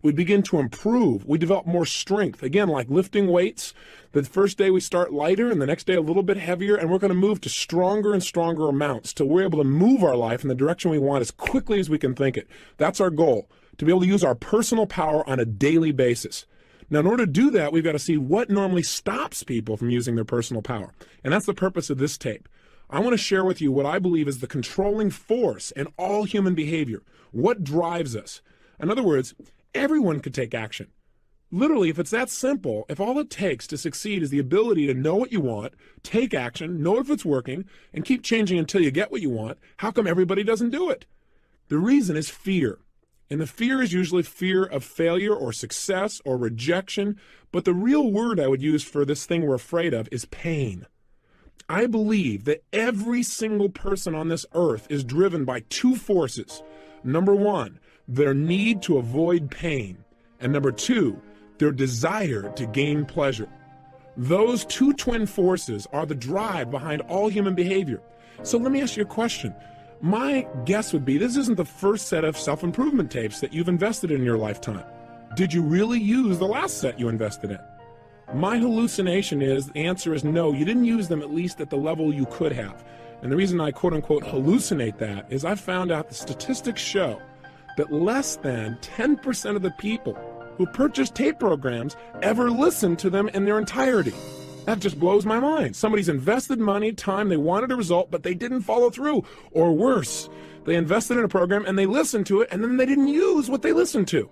We begin to improve. We develop more strength. Again, like lifting weights, the first day we start lighter and the next day a little bit heavier, and we're going to move to stronger and stronger amounts till we're able to move our life in the direction we want as quickly as we can think it. That's our goal, to be able to use our personal power on a daily basis. Now, in order to do that, we've got to see what normally stops people from using their personal power. And that's the purpose of this tape. I want to share with you what I believe is the controlling force in all human behavior. What drives us? In other words, everyone could take action. Literally, if it's that simple, if all it takes to succeed is the ability to know what you want, take action, know if it's working, and keep changing until you get what you want, how come everybody doesn't do it? The reason is fear. And the fear is usually fear of failure or success or rejection. But the real word I would use for this thing we're afraid of is pain. I believe that every single person on this earth is driven by two forces. Number one, their need to avoid pain. And number two, their desire to gain pleasure. Those two twin forces are the drive behind all human behavior. So let me ask you a question. My guess would be this isn't the first set of self-improvement tapes that you've invested in your lifetime. Did you really use the last set you invested in? My hallucination is the answer is no, you didn't use them at least at the level you could have. And the reason I quote-unquote hallucinate that is I've found out the statistics show that less than 10% of the people who purchase tape programs ever listen to them in their entirety. That just blows my mind. Somebody's invested money, time, they wanted a result, but they didn't follow through. Or worse, they invested in a program and they listened to it and then they didn't use what they listened to.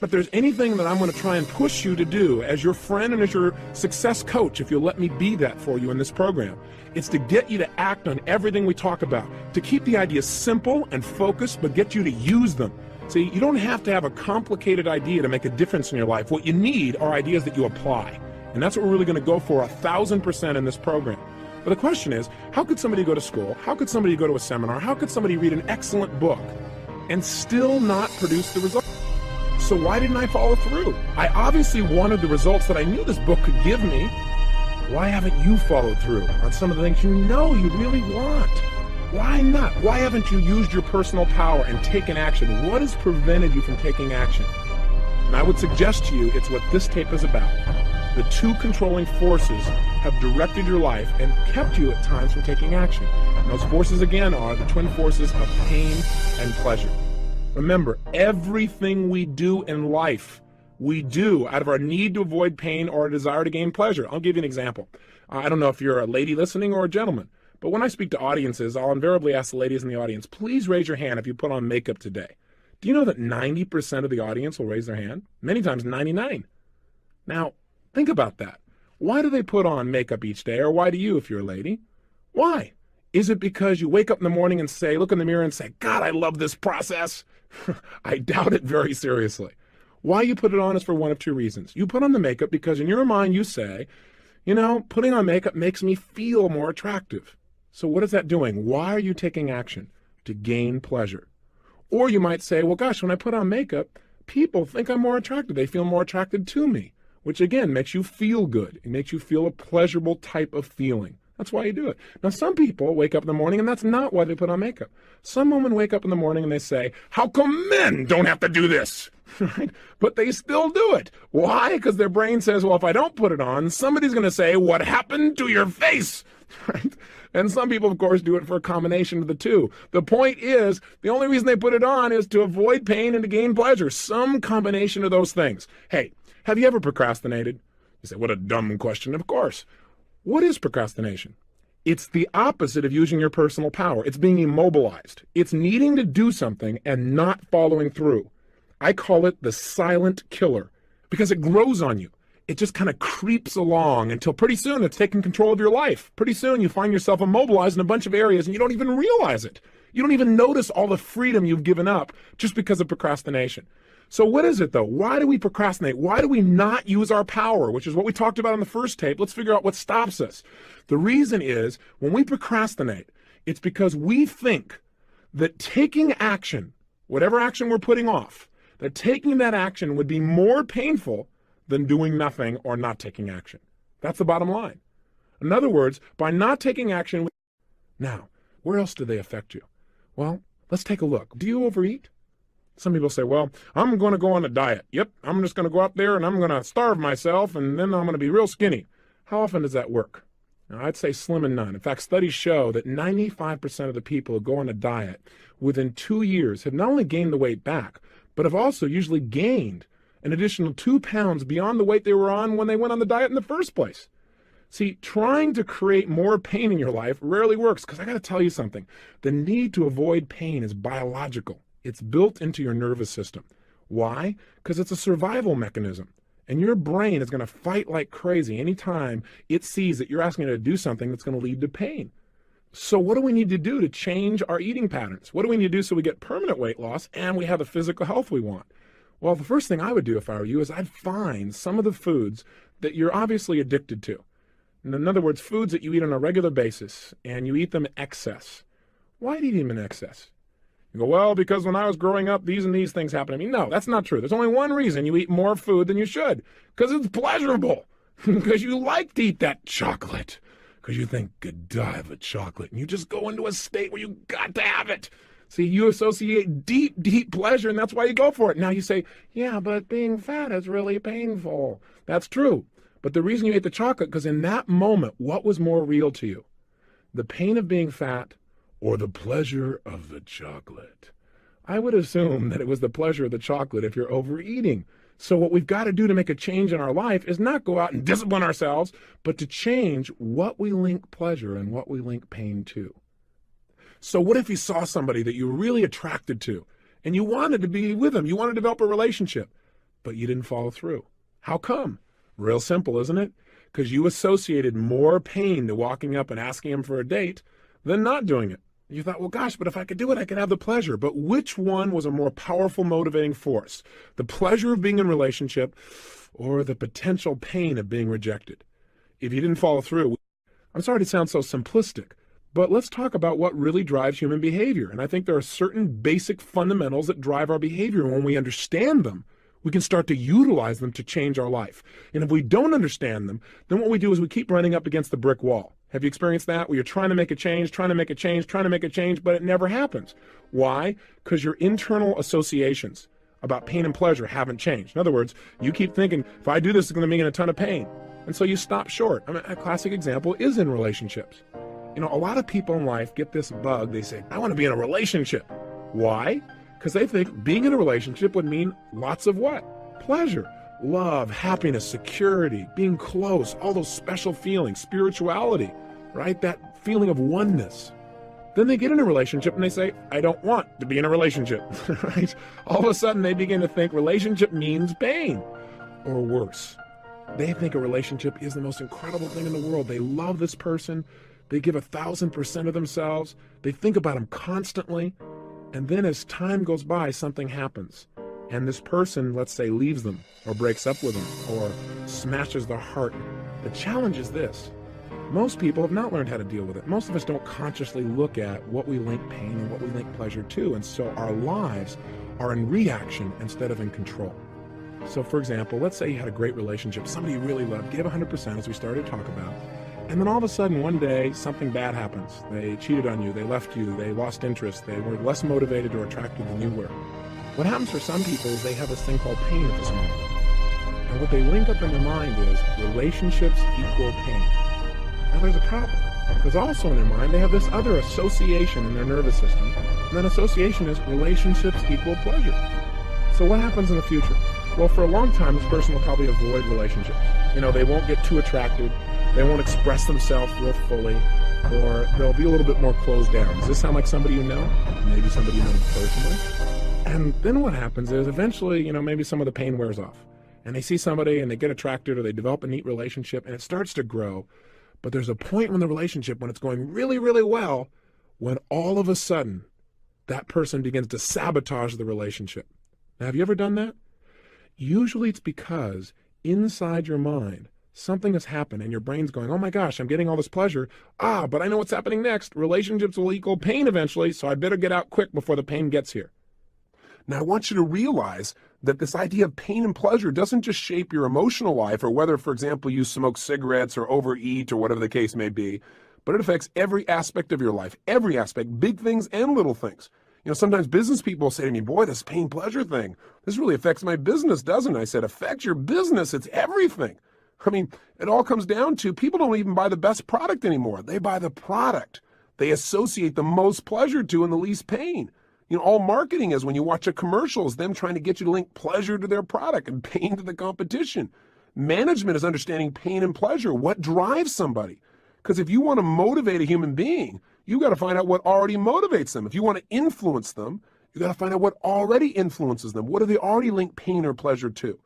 If there's anything that I'm going to try and push you to do as your friend and as your success coach, if you'll let me be that for you in this program, it's to get you to act on everything we talk about, to keep the ideas simple and focused, but get you to use them. See, you don't have to have a complicated idea to make a difference in your life. What you need are ideas that you apply. And that's what we're really going to go for 1,000% in this program. But the question is, how could somebody go to school? How could somebody go to a seminar? How could somebody read an excellent book and still not produce the results? So why didn't I follow through? I obviously wanted the results that I knew this book could give me. Why haven't you followed through on some of the things you know you really want? Why not? Why haven't you used your personal power and taken action? What has prevented you from taking action? And I would suggest to you it's what this tape is about. The two controlling forces have directed your life and kept you at times from taking action. And those forces, again, are the twin forces of pain and pleasure. Remember, everything we do in life, we do out of our need to avoid pain or a desire to gain pleasure. I'll give you an example. I don't know if you're a lady listening or a gentleman, but when I speak to audiences, I'll invariably ask the ladies in the audience, please raise your hand if you put on makeup today. Do you know that 90% of the audience will raise their hand? Many times 99%. Now, think about that. Why do they put on makeup each day, or why do you if you're a lady? Why? Is it because you wake up in the morning and say, look in the mirror and say, God, I love this process? I doubt it very seriously. Why you put it on is for one of two reasons. You put on the makeup because in your mind you say, you know, putting on makeup makes me feel more attractive. So what is that doing? Why are you taking action? To gain pleasure. Or you might say, well, gosh, when I put on makeup, people think I'm more attractive. They feel more attracted to me, which again makes you feel good. It makes you feel a pleasurable type of feeling. That's why you do it. Now, some people wake up in the morning, and that's not why they put on makeup. Some women wake up in the morning and they say, how come men don't have to do this? Right? But they still do it. Why? Because their brain says, well, if I don't put it on, somebody's going to say, what happened to your face? Right? And some people, of course, do it for a combination of the two. The point is, the only reason they put it on is to avoid pain and to gain pleasure. Some combination of those things. Hey, have you ever procrastinated? You say, what a dumb question. Of course. What is procrastination? It's the opposite of using your personal power. It's being immobilized. It's needing to do something and not following through. I call it the silent killer because it grows on you. It just kind of creeps along until pretty soon it's taking control of your life. Pretty soon you find yourself immobilized in a bunch of areas and you don't even realize it. You don't even notice all the freedom you've given up just because of procrastination. So what is it, though? Why do we procrastinate? Why do we not use our power, which is what we talked about in the first tape? Let's figure out what stops us. The reason is when we procrastinate, it's because we think that taking action, whatever action we're putting off, that taking that action would be more painful than doing nothing or not taking action. That's the bottom line. In other words, by not taking action, now, where else do they affect you? Well, let's take a look. Do you overeat? Some people say, well, I'm going to go on a diet. Yep, I'm just going to go out there and I'm going to starve myself and then I'm going to be real skinny. How often does that work? Now, I'd say slim and none. In fact, studies show that 95% of the people who go on a diet within 2 years have not only gained the weight back, but have also usually gained an additional 2 pounds beyond the weight they were on when they went on the diet in the first place. See, trying to create more pain in your life rarely works because I got to tell you something. The need to avoid pain is biological. It's built into your nervous system. Why? Because it's a survival mechanism. And your brain is going to fight like crazy anytime it sees that you're asking it to do something that's going to lead to pain. So what do we need to do to change our eating patterns? What do we need to do so we get permanent weight loss and we have the physical health we want? Well, the first thing I would do if I were you is I'd find some of the foods that you're obviously addicted to. In other words, foods that you eat on a regular basis and you eat them in excess. Why do you eat them in excess? You go, well, because when I was growing up, these and these things happened to me. No, that's not true. There's only one reason you eat more food than you should, because it's pleasurable, because you like to eat that chocolate, because you think, good die of a chocolate, and you just go into a state where you got to have it. See, you associate deep, deep pleasure, and that's why you go for it. Now you say, yeah, but being fat is really painful. That's true. But the reason you ate the chocolate, because in that moment, what was more real to you? The pain of being fat or the pleasure of the chocolate? I would assume that it was the pleasure of the chocolate if you're overeating. So what we've got to do to make a change in our life is not go out and discipline ourselves, but to change what we link pleasure and what we link pain to. So what if you saw somebody that you were really attracted to and you wanted to be with them, you wanted to develop a relationship, but you didn't follow through? How come? Real simple, isn't it? Because you associated more pain to walking up and asking him for a date than not doing it. You thought, well, gosh, but if I could do it, I could have the pleasure. But which one was a more powerful motivating force? The pleasure of being in a relationship or the potential pain of being rejected? If you didn't follow through, I'm sorry to sound so simplistic, but let's talk about what really drives human behavior. And I think there are certain basic fundamentals that drive our behavior. And when we understand them, we can start to utilize them to change our life. And if we don't understand them, then what we do is we keep running up against the brick wall. Have you experienced that? Where you're trying to make a change, but it never happens. Why? Because your internal associations about pain and pleasure haven't changed. In other words, you keep thinking, if I do this, it's going to mean a ton of pain. And so you stop short. I mean, a classic example is in relationships. You know, a lot of people in life get this bug. They say, I want to be in a relationship. Why? Because they think being in a relationship would mean lots of what? Pleasure, love, happiness, security, being close, all those special feelings, spirituality, right? That feeling of oneness. Then they get in a relationship and they say, I don't want to be in a relationship, right? All of a sudden they begin to think relationship means pain, or worse. They think a relationship is the most incredible thing in the world. They love this person. They give 1,000% of themselves. They think about them constantly. And then as time goes by, something happens. And this person, let's say, leaves them or breaks up with them or smashes their heart. The challenge is this. Most people have not learned how to deal with it. Most of us don't consciously look at what we link pain and what we link pleasure to. And so our lives are in reaction instead of in control. So for example, let's say you had a great relationship, somebody you really loved, gave 100% as we started to talk about. And then all of a sudden, one day, something bad happens. They cheated on you, they left you, they lost interest, they were less motivated or attracted than you were. What happens for some people is they have this thing called pain at this moment. And what they link up in their mind is relationships equal pain. Now there's a problem, because also in their mind, they have this other association in their nervous system, and that association is relationships equal pleasure. So what happens in the future? Well, for a long time, this person will probably avoid relationships. You know, they won't get too attracted. They won't express themselves real fully, or they'll be a little bit more closed down. Does this sound like somebody you know? Maybe somebody you know personally? And then what happens is eventually, you know, maybe some of the pain wears off. And they see somebody and they get attracted or they develop a neat relationship and it starts to grow. But there's a point in the relationship when it's going really, really well, when all of a sudden that person begins to sabotage the relationship. Now, have you ever done that? Usually it's because inside your mind, something has happened and your brain's going, oh my gosh, I'm getting all this pleasure. But I know what's happening next. Relationships will equal pain eventually, so I better get out quick before the pain gets here. Now, I want you to realize that this idea of pain and pleasure doesn't just shape your emotional life or whether, for example, you smoke cigarettes or overeat or whatever the case may be, but it affects every aspect of your life, every aspect, big things and little things. Sometimes business people say to me, boy, this pain pleasure thing, this really affects my business, doesn't it? I said, affects your business. It's everything. I mean, it all comes down to people don't even buy the best product anymore. They buy the product they associate the most pleasure to and the least pain. All marketing is when you watch a commercial is them trying to get you to link pleasure to their product and pain to the competition. Management is understanding pain and pleasure. What drives somebody? Because if you want to motivate a human being, you got to find out what already motivates them. If you want to influence them, you got to find out what already influences them. What do they already link pain or pleasure to?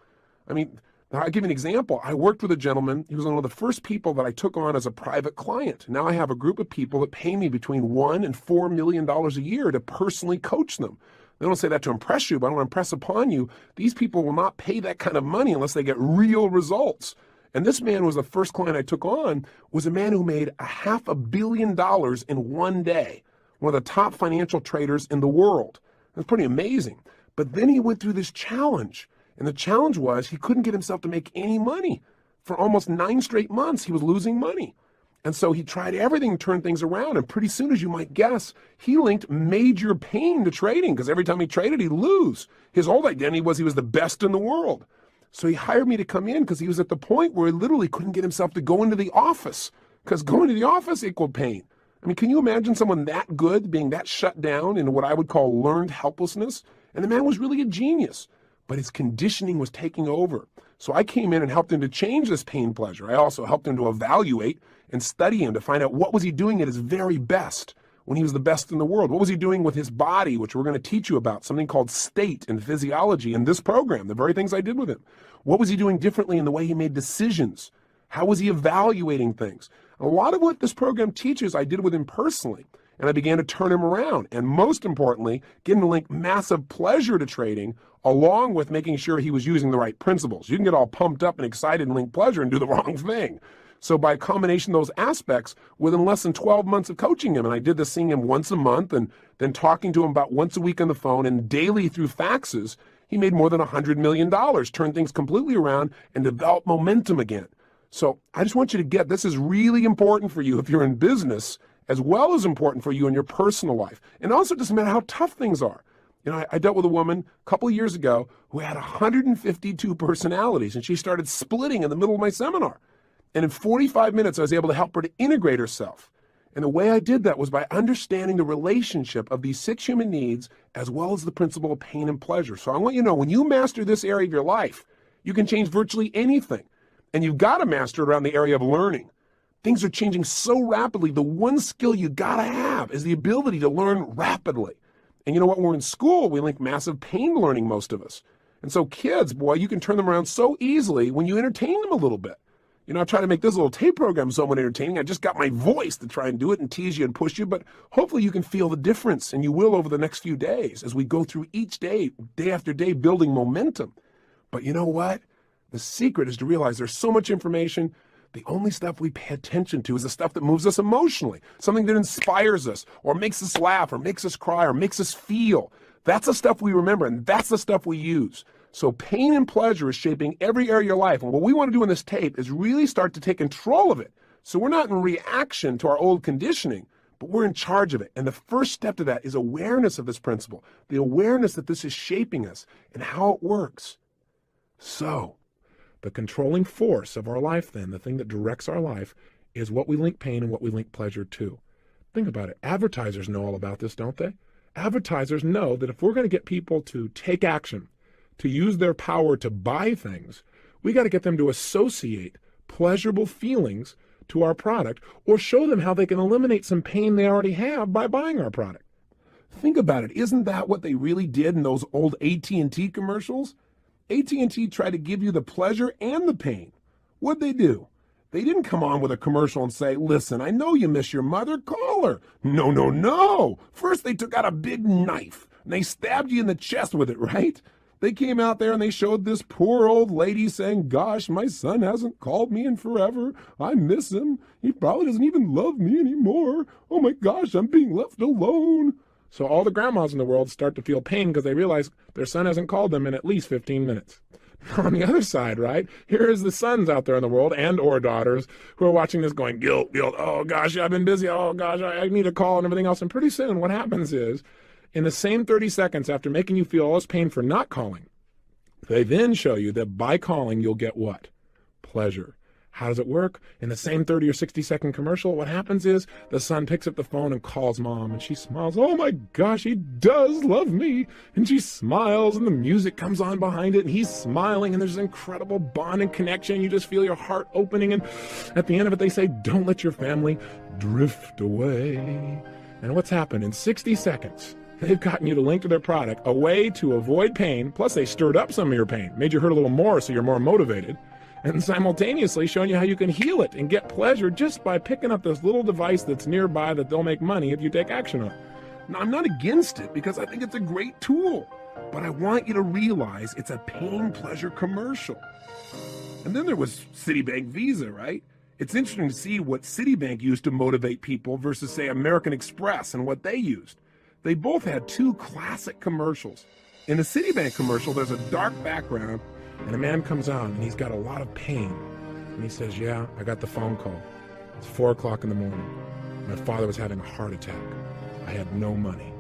I mean, I'll give you an example. I worked with a gentleman. He was one of the first people that I took on as a private client. Now I have a group of people that pay me between $1 and $4 million a year to personally coach them. They don't say that to impress you, but I don't impress upon you. These people will not pay that kind of money unless they get real results. And this man was the first client I took on, was a man who made $500 million in one day, one of the top financial traders in the world. That's pretty amazing. But then he went through this challenge. And the challenge was he couldn't get himself to make any money. For almost 9 straight months, he was losing money. And so he tried everything to turn things around. And pretty soon, as you might guess, he linked major pain to trading because every time he traded, he'd lose. His old identity was he was the best in the world. So he hired me to come in because he was at the point where he literally couldn't get himself to go into the office because going to the office equaled pain. I mean, can you imagine someone that good being that shut down in what I would call learned helplessness? And the man was really a genius. But his conditioning was taking over. So I came in and helped him to change this pain pleasure. I also helped him to evaluate and study him to find out what was he doing at his very best when he was the best in the world. What was he doing with his body, which we're going to teach you about, something called state and physiology in this program, the very things I did with him. What was he doing differently in the way he made decisions? How was he evaluating things? A lot of what this program teaches I did with him personally. And I began to turn him around. And most importantly, get him to link massive pleasure to trading along with making sure he was using the right principles. You can get all pumped up and excited and link pleasure and do the wrong thing. So by a combination of those aspects, within less than 12 months of coaching him, and I did this seeing him once a month and then talking to him about once a week on the phone and daily through faxes, he made more than $100 million, turned things completely around and developed momentum again. So I just want you to get, this is really important for you if you're in business, as well as important for you in your personal life. And also, it doesn't matter how tough things are. I dealt with a woman a couple of years ago who had 152 personalities, and she started splitting in the middle of my seminar. And in 45 minutes, I was able to help her to integrate herself. And the way I did that was by understanding the relationship of these 6 human needs, as well as the principle of pain and pleasure. So I want you to know, when you master this area of your life, you can change virtually anything. And you've got to master it around the area of learning. Things are changing so rapidly. The one skill you gotta have is the ability to learn rapidly. And you know what? When we're in school, we link massive pain to learning, most of us. And so kids, boy, you can turn them around so easily when you entertain them a little bit. I try to make this little tape program somewhat entertaining. I just got my voice to try and do it and tease you and push you, but hopefully you can feel the difference, and you will over the next few days as we go through each day, day after day, building momentum. But you know what? The secret is to realize there's so much information. The only stuff we pay attention to is the stuff that moves us emotionally, something that inspires us or makes us laugh or makes us cry or makes us feel. That's the stuff we remember, and that's the stuff we use. So pain and pleasure is shaping every area of your life. And what we want to do in this tape is really start to take control of it. So we're not in reaction to our old conditioning, but we're in charge of it. And the first step to that is awareness of this principle, the awareness that this is shaping us and how it works. So the controlling force of our life, then, the thing that directs our life, is what we link pain and what we link pleasure to. Think about it. Advertisers know all about this, don't they? Advertisers know that if we're going to get people to take action, to use their power to buy things, we got to get them to associate pleasurable feelings to our product or show them how they can eliminate some pain they already have by buying our product. Think about it. Isn't that what they really did in those old AT&T commercials? AT&T tried to give you the pleasure and the pain. What'd they do? They didn't come on with a commercial and say, listen, I know you miss your mother, call her. No, no, no. First, they took out a big knife and they stabbed you in the chest with it, right? They came out there and they showed this poor old lady saying, gosh, my son hasn't called me in forever. I miss him. He probably doesn't even love me anymore. Oh my gosh, I'm being left alone. So all the grandmas in the world start to feel pain because they realize their son hasn't called them in at least 15 minutes. On the other side, right, here is the sons out there in the world and or daughters who are watching this going, guilt, guilt, oh gosh, I've been busy, oh gosh, I need a call and everything else. And pretty soon what happens is in the same 30 seconds after making you feel all this pain for not calling, they then show you that by calling, you'll get what? Pleasure. How does it work? In the same 30 or 60-second commercial, what happens is the son picks up the phone and calls mom, and she smiles. Oh my gosh, he does love me. And she smiles, and the music comes on behind it, and he's smiling, and there's an incredible bond and connection. You just feel your heart opening, and at the end of it, they say, don't let your family drift away. And what's happened? In 60 seconds, they've gotten you to link to their product, a way to avoid pain, plus they stirred up some of your pain, made you hurt a little more so you're more motivated, and simultaneously showing you how you can heal it and get pleasure just by picking up this little device that's nearby that they'll make money if you take action on it. Now, I'm not against it because I think it's a great tool, but I want you to realize it's a pain-pleasure commercial. And then there was Citibank Visa, right? It's interesting to see what Citibank used to motivate people versus, say, American Express and what they used. They both had two classic commercials. In the Citibank commercial, there's a dark background, and a man comes on, and he's got a lot of pain. And he says, yeah, I got the phone call. It's 4 o'clock in the morning. My father was having a heart attack. I had no money.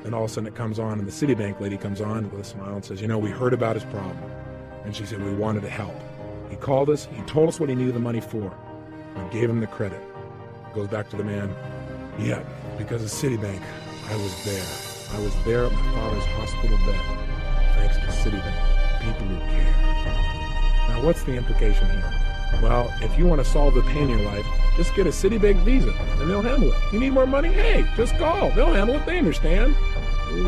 And all of a sudden it comes on, and the Citibank lady comes on with a smile and says, you know, we heard about his problem. And she said, we wanted to help. He called us. He told us what he needed the money for. We gave him the credit. Goes back to the man. Yeah, because of Citibank, I was there. I was there at my father's hospital bed, thanks to Citibank. People who care. Now, what's the implication here? Well, if you want to solve the pain in your life, just get a Citibank Visa, and they'll handle it. You need more money? Hey, just call. They'll handle it. They understand.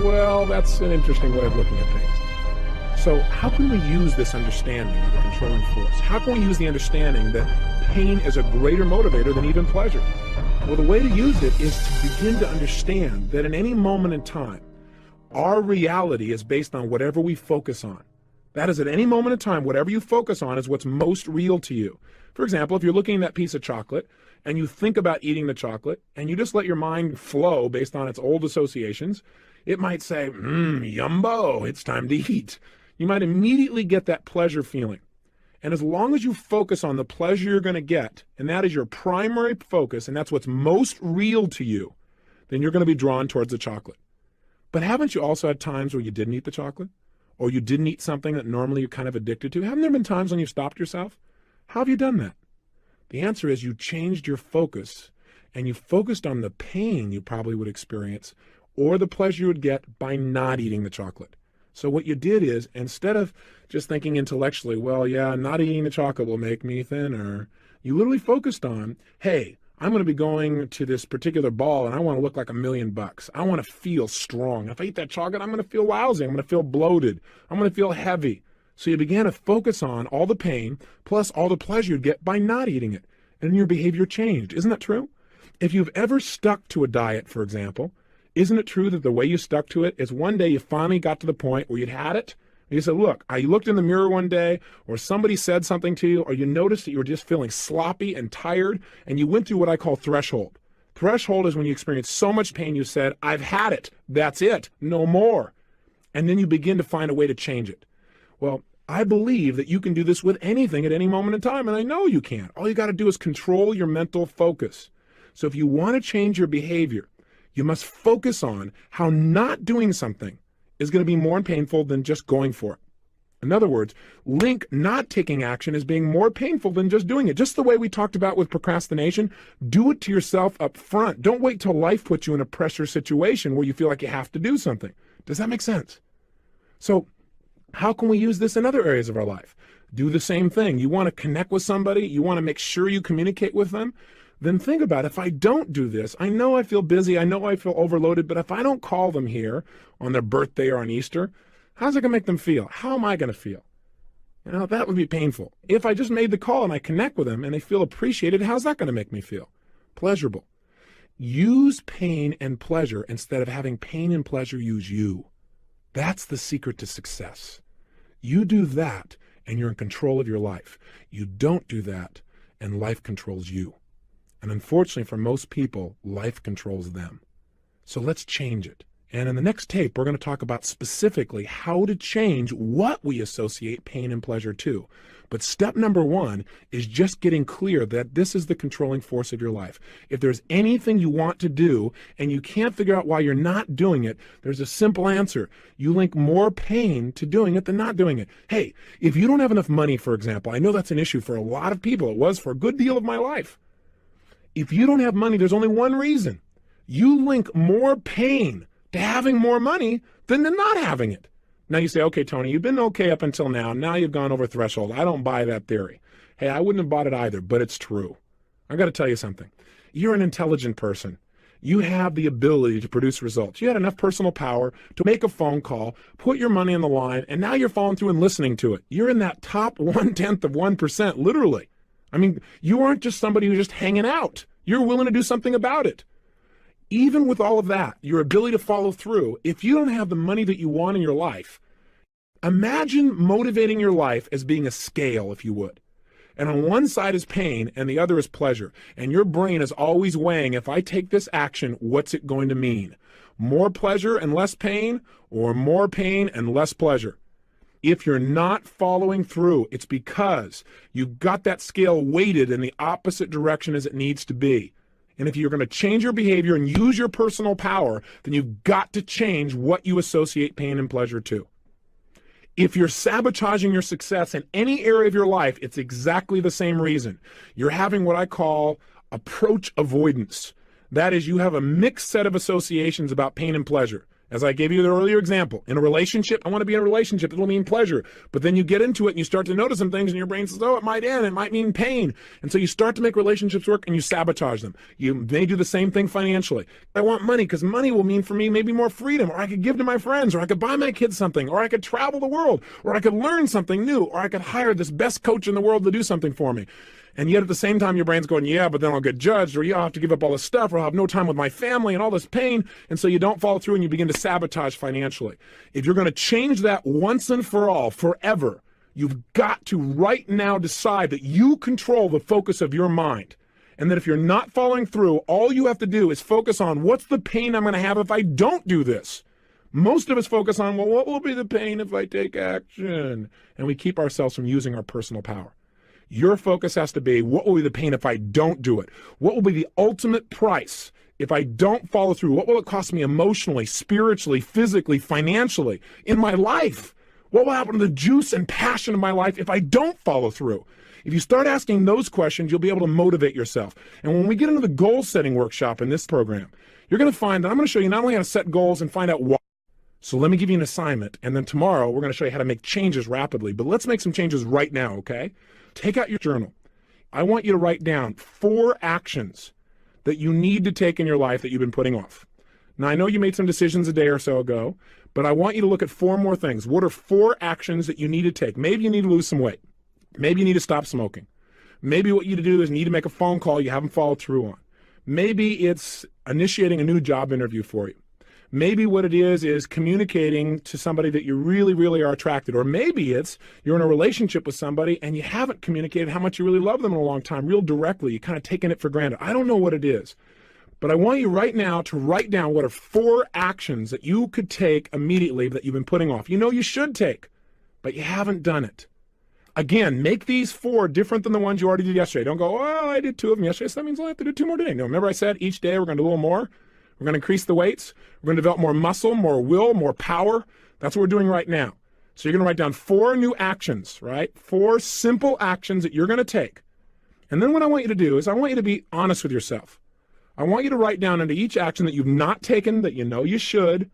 Well, that's an interesting way of looking at things. So how can we use this understanding of the controlling force? How can we use the understanding that pain is a greater motivator than even pleasure? Well, the way to use it is to begin to understand that in any moment in time, our reality is based on whatever we focus on. That is, at any moment in time, whatever you focus on is what's most real to you. For example, if you're looking at that piece of chocolate and you think about eating the chocolate and you just let your mind flow based on its old associations, it might say, yumbo, it's time to eat. You might immediately get that pleasure feeling. And as long as you focus on the pleasure you're going to get, and that is your primary focus, and that's what's most real to you, then you're going to be drawn towards the chocolate. But haven't you also had times where you didn't eat the chocolate? Or you didn't eat something that normally you're kind of addicted to? Haven't there been times when you've stopped yourself? How have you done that? The answer is you changed your focus, and you focused on the pain you probably would experience or the pleasure you would get by not eating the chocolate. So what you did is, instead of just thinking intellectually, well, yeah, not eating the chocolate will make me thinner, you literally focused on, hey, I'm going to be going to this particular ball and I want to look like $1 million. I want to feel strong. If I eat that chocolate, I'm going to feel lousy. I'm going to feel bloated. I'm going to feel heavy. So you began to focus on all the pain plus all the pleasure you'd get by not eating it. And your behavior changed. Isn't that true? If you've ever stuck to a diet, for example, isn't it true that the way you stuck to it is one day you finally got to the point where you'd had it? You said, look, I looked in the mirror one day, or somebody said something to you, or you noticed that you were just feeling sloppy and tired, and you went through what I call threshold. Threshold is when you experience so much pain, you said, I've had it. That's it. No more. And then you begin to find a way to change it. Well, I believe that you can do this with anything at any moment in time, and I know you can. All you got to do is control your mental focus. So if you want to change your behavior, you must focus on how not doing something is going to be more painful than just going for it. In other words, link not taking action as being more painful than just doing it. Just the way we talked about with procrastination, do it to yourself up front. Don't wait till life puts you in a pressure situation where you feel like you have to do something. Does that make sense? So how can we use this in other areas of our life? Do the same thing. You want to connect with somebody, you want to make sure you communicate with them, then think about, if I don't do this, I know I feel busy, I know I feel overloaded, but if I don't call them here on their birthday or on Easter, how's it going to make them feel? How am I going to feel? You know, that would be painful. If I just made the call and I connect with them and they feel appreciated, how's that going to make me feel? Pleasurable. Use pain and pleasure instead of having pain and pleasure use you. That's the secret to success. You do that and you're in control of your life. You don't do that and life controls you. And unfortunately for most people, life controls them. So let's change it. And in the next tape, we're going to talk about specifically how to change what we associate pain and pleasure to. But step number one is just getting clear that this is the controlling force of your life. If there's anything you want to do and you can't figure out why you're not doing it, there's a simple answer. You link more pain to doing it than not doing it. Hey, if you don't have enough money, for example, I know that's an issue for a lot of people. It was for a good deal of my life. If you don't have money, there's only one reason. You link more pain to having more money than to not having it. Now you say, okay, Tony, you've been okay up until now. Now you've gone over threshold. I don't buy that theory. Hey, I wouldn't have bought it either, but it's true. I got to tell you something. You're an intelligent person. You have the ability to produce results. You had enough personal power to make a phone call, put your money on the line, and now you're following through and listening to it. You're in that top 1/10 of 1%, literally. I mean, you aren't just somebody who's just hanging out. You're willing to do something about it. Even with all of that, your ability to follow through, if you don't have the money that you want in your life, imagine motivating your life as being a scale, if you would. And on one side is pain and the other is pleasure. And your brain is always weighing, if I take this action, what's it going to mean? More pleasure and less pain, or more pain and less pleasure? If you're not following through, it's because you've got that scale weighted in the opposite direction as it needs to be. And if you're going to change your behavior and use your personal power, then you've got to change what you associate pain and pleasure to. If you're sabotaging your success in any area of your life, it's exactly the same reason. You're having what I call approach avoidance. That is, you have a mixed set of associations about pain and pleasure. As I gave you the earlier example, in a relationship, I want to be in a relationship. It'll mean pleasure. But then you get into it and you start to notice some things and your brain says, oh, it might end. It might mean pain. And so you start to make relationships work and you sabotage them. You may do the same thing financially. I want money because money will mean for me maybe more freedom, or I could give to my friends, or I could buy my kids something, or I could travel the world, or I could learn something new, or I could hire this best coach in the world to do something for me. And yet at the same time, your brain's going, yeah, but then I'll get judged, or yeah, I'll have to give up all this stuff, or I'll have no time with my family and all this pain. And so you don't follow through and you begin to sabotage financially. If you're going to change that once and for all, forever, you've got to right now decide that you control the focus of your mind. And that if you're not following through, all you have to do is focus on what's the pain I'm going to have if I don't do this. Most of us focus on, well, what will be the pain if I take action? And we keep ourselves from using our personal power. Your focus has to be, what will be the pain if I don't do it? What will be the ultimate price if I don't follow through? What will it cost me emotionally, spiritually, physically, financially, in my life? What will happen to the juice and passion of my life if I don't follow through? If you start asking those questions, you'll be able to motivate yourself. And when we get into the goal setting workshop in this program, you're going to find that I'm going to show you not only how to set goals and find out why. So let me give you an assignment. And then tomorrow, we're going to show you how to make changes rapidly. But let's make some changes right now, okay? Take out your journal. I want you to write down 4 actions that you need to take in your life that you've been putting off. Now, I know you made some decisions a day or so ago, but I want you to look at 4 more things. What are 4 actions that you need to take? Maybe you need to lose some weight. Maybe you need to stop smoking. Maybe what you need to do is need to make a phone call you haven't followed through on. Maybe it's initiating a new job interview for you. Maybe what it is communicating to somebody that you really, really are attracted. Or maybe it's you're in a relationship with somebody and you haven't communicated how much you really love them in a long time, real directly. You're kind of taking it for granted. I don't know what it is. But I want you right now to write down what are 4 actions that you could take immediately that you've been putting off. You know you should take, but you haven't done it. Again, make these 4 different than the ones you already did yesterday. Don't go, oh, I did 2 of them yesterday, so that means I'll have to do 2 more today. No, remember I said each day we're going to do a little more? We're going to increase the weights. We're going to develop more muscle, more will, more power. That's what we're doing right now. So you're going to write down 4 new actions, right? 4 simple actions that you're going to take. And then what I want you to do is I want you to be honest with yourself. I want you to write down under each action that you've not taken that you know you should.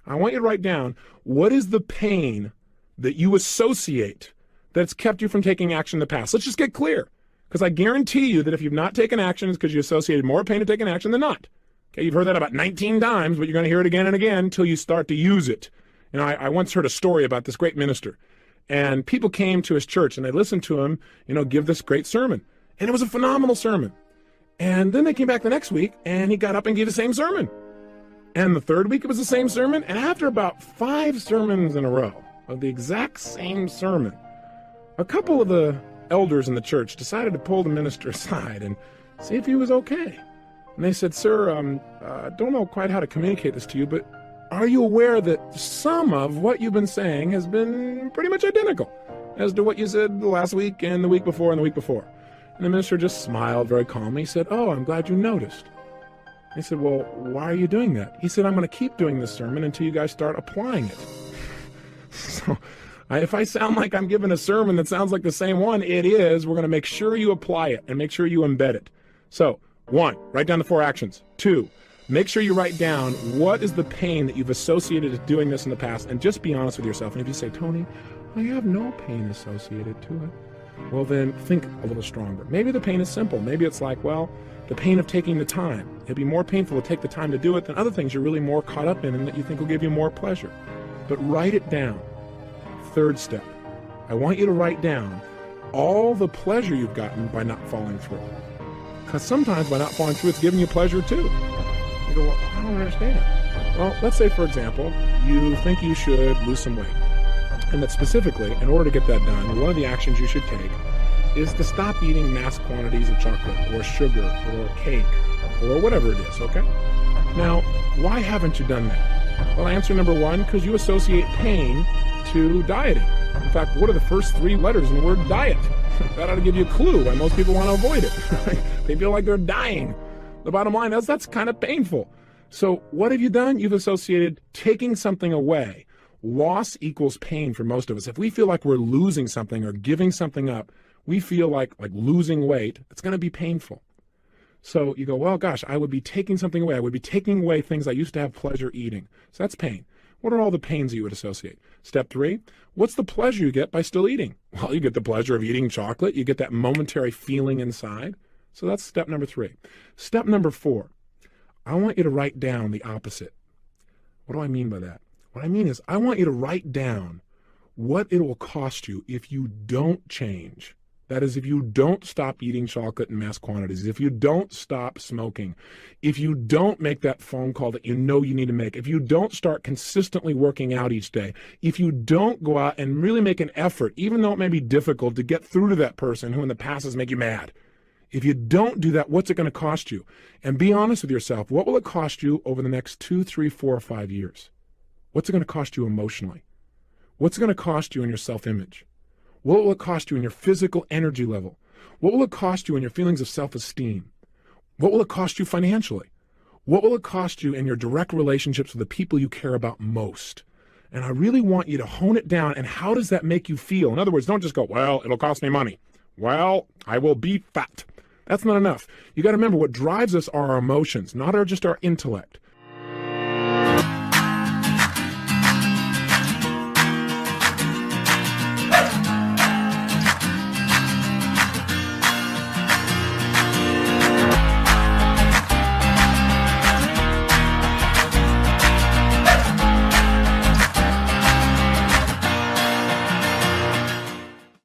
I want you to write down what is the pain that you associate that's kept you from taking action in the past. Let's just get clear. Because I guarantee you that if you've not taken action, it's because you associated more pain to taking action than not. Okay, you've heard that about 19 times, but you're going to hear it again and again until you start to use it. You know, I once heard a story about this great minister, and people came to his church, and they listened to him, give this great sermon. And it was a phenomenal sermon. And then they came back the next week, and he got up and gave the same sermon. And the third week, it was the same sermon. And after about 5 sermons in a row of the exact same sermon, a couple of the elders in the church decided to pull the minister aside and see if he was okay. And they said, sir, don't know quite how to communicate this to you, but are you aware that some of what you've been saying has been pretty much identical? as to what you said last week and the week before and the week before. And the minister just smiled very calmly. He said, oh, I'm glad you noticed. He said, well, why are you doing that? He said, I'm going to keep doing this sermon until you guys start applying it. So if I sound like I'm giving a sermon that sounds like the same one, it is. We're going to make sure you apply it and make sure you embed it. So 1, write down the 4 actions. 2, make sure you write down what is the pain that you've associated with doing this in the past, and just be honest with yourself. And if you say, Tony, I have no pain associated to it, well then think a little stronger. Maybe the pain is simple. Maybe it's like, well, the pain of taking the time. It'd be more painful to take the time to do it than other things you're really more caught up in and that you think will give you more pleasure. But write it down. 3rd step, I want you to write down all the pleasure you've gotten by not following through. Because sometimes by not following through, it's giving you pleasure too. You go, well, I don't understand. Well, let's say, for example, you think you should lose some weight. And that specifically, in order to get that done, one of the actions you should take is to stop eating mass quantities of chocolate or sugar or cake or whatever it is, okay? Now, why haven't you done that? Well, answer number 1, because you associate pain to dieting. In fact, what are the first 3 letters in the word diet? That ought to give you a clue why most people want to avoid it. They feel like they're dying. The bottom line is that's kind of painful. So what have you done? You've associated taking something away. Loss equals pain for most of us. If we feel like we're losing something or giving something up, we feel like losing weight, it's going to be painful. So you go, well, gosh, I would be taking something away. I would be taking away things I used to have pleasure eating. So that's pain. What are all the pains that you would associate? Step 3, what's the pleasure you get by still eating? Well, you get the pleasure of eating chocolate. You get that momentary feeling inside. So that's step number 3. Step number 4, I want you to write down the opposite. What do I mean by that? What I mean is I want you to write down what it will cost you if you don't change. That is, if you don't stop eating chocolate in mass quantities, if you don't stop smoking, if you don't make that phone call that you know you need to make, if you don't start consistently working out each day, if you don't go out and really make an effort, even though it may be difficult, to get through to that person who in the past has made you mad. If you don't do that, what's it going to cost you? And be honest with yourself. What will it cost you over the next 2, 3, 4, or 5 years? What's it going to cost you emotionally? What's it going to cost you in your self-image? What will it cost you in your physical energy level? What will it cost you in your feelings of self-esteem? What will it cost you financially? What will it cost you in your direct relationships with the people you care about most? And I really want you to hone it down. And how does that make you feel? In other words, don't just go, well, it'll cost me money. Well, I will be fat. That's not enough. You got to remember, what drives us are our emotions, not just our intellect.